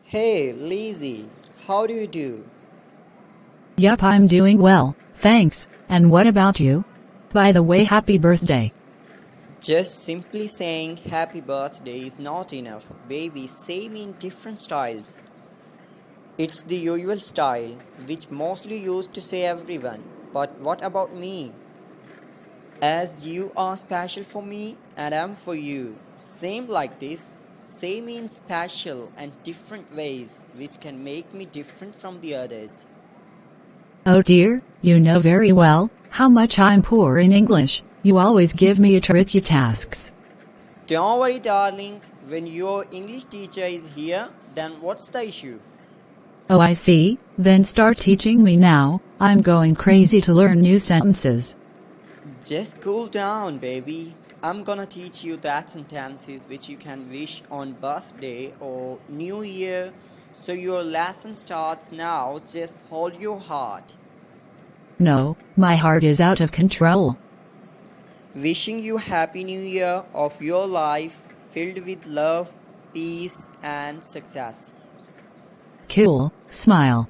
Hey, Lizzie, how do you do? Yup, I'm doing well, thanks. And what about you? By the way, happy birthday. Just simply saying happy birthday is not enough. Baby, say me in different styles. It's the usual style, which mostly used to say everyone. But what about me? As you are special for me and I'm for you. Same like this, say me in special and different ways, which can make me different from the others. Oh dear, you know very well how much I'm poor in English. You always give me tricky tasks. Don't worry, darling. When your English teacher is here, then what's the issue? Oh, I see. Then start teaching me now. I'm going crazy to learn new sentences. Just cool down, baby. I'm gonna teach you that sentences which you can wish on birthday or New Year. So your lesson starts now. Just hold your heart. No, my heart is out of control. Wishing you happy new year of your life filled with love, peace and success. Cool, smile.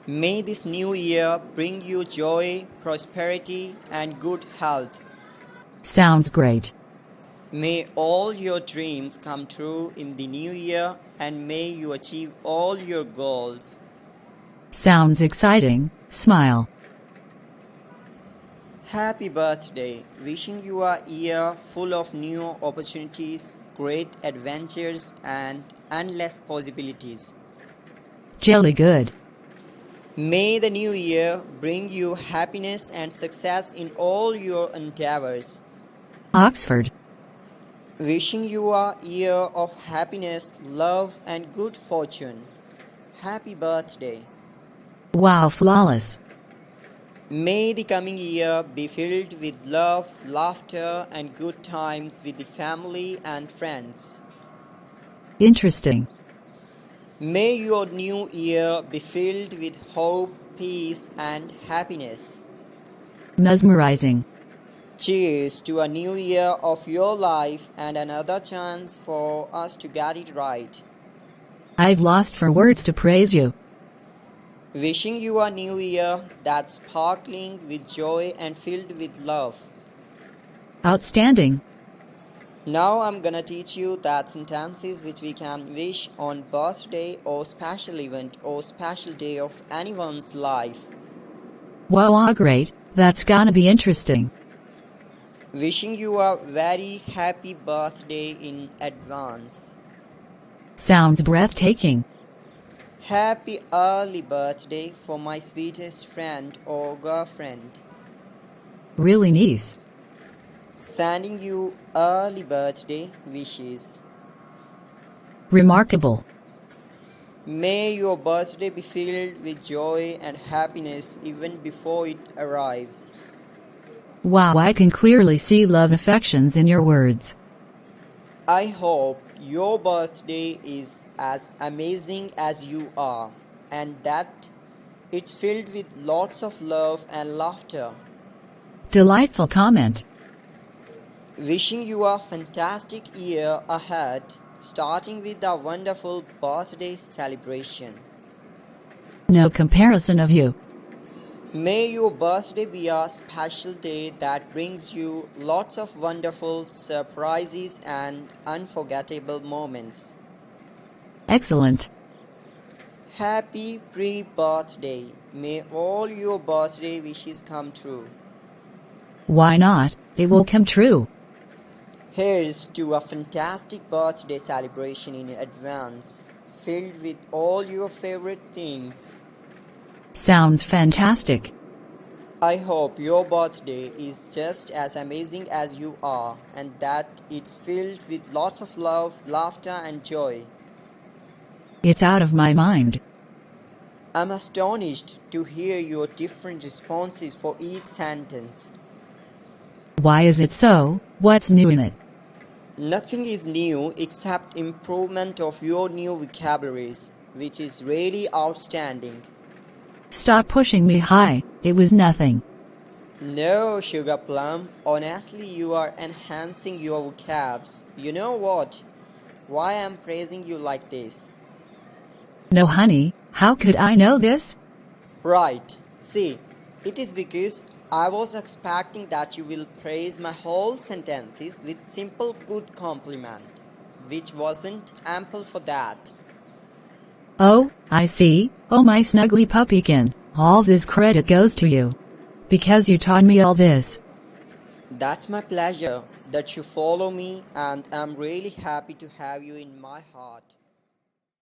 May this new year bring you joy, prosperity and good health. Sounds great. May all your dreams come true in the new year and may you achieve all your goals. Sounds exciting, smile. Happy birthday. Wishing you a year full of new opportunities, great adventures and endless possibilities. Jelly good. May the new year bring you happiness and success in all your endeavors. Oxford. Wishing you a year of happiness, love and good fortune. Happy birthday. Wow, flawless. May the coming year be filled with love, laughter and good times with the family and friends. Interesting. May your new year be filled with hope, peace and happiness. Mesmerizing. Cheers to a new year of your life and another chance for us to get it right. I've lost for words to praise you. Wishing you a new year that's sparkling with joy and filled with love. Outstanding. Now I'm gonna teach you that sentences which we can wish on birthday or special event or special day of anyone's life. Wow, great. That's gonna be interesting. Wishing you a very happy birthday in advance. Sounds breathtaking. Happy early birthday for my sweetest friend or girlfriend. Really nice. Sending you early birthday wishes. Remarkable. May your birthday be filled with joy and happiness even before it arrives. Wow, I can clearly see love affections in your words. I hope your birthday is as amazing as you are and that it's filled with lots of love and laughter. Delightful comment. Wishing you a fantastic year ahead, starting with a wonderful birthday celebration. No comparison of you. May your birthday be a special day that brings you lots of wonderful surprises and unforgettable moments. Excellent. Happy pre-birthday. May all your birthday wishes come true. Why not? It will come true. Here's to a fantastic birthday celebration in advance, filled with all your favorite things. Sounds fantastic. I hope your birthday is just as amazing as you are and that it's filled with lots of love, laughter and joy. It's out of my mind. I'm astonished to hear your different responses for each sentence. Why is it so? What's new in it? Nothing is new except improvement of your new vocabularies, which is really outstanding. Stop pushing me high. It was nothing. No, Sugar Plum. Honestly, you are enhancing your vocabs. You know what? why I'm praising you like this. No, honey, how could I know this? Right. See, it is because I was expecting that you will praise my whole sentences with simple good compliment, which wasn't ample for that. Oh, I see. Oh, my snuggly puppykin. All this credit goes to you. Because you taught me all this. That's my pleasure that you follow me, and I'm really happy to have you in my heart.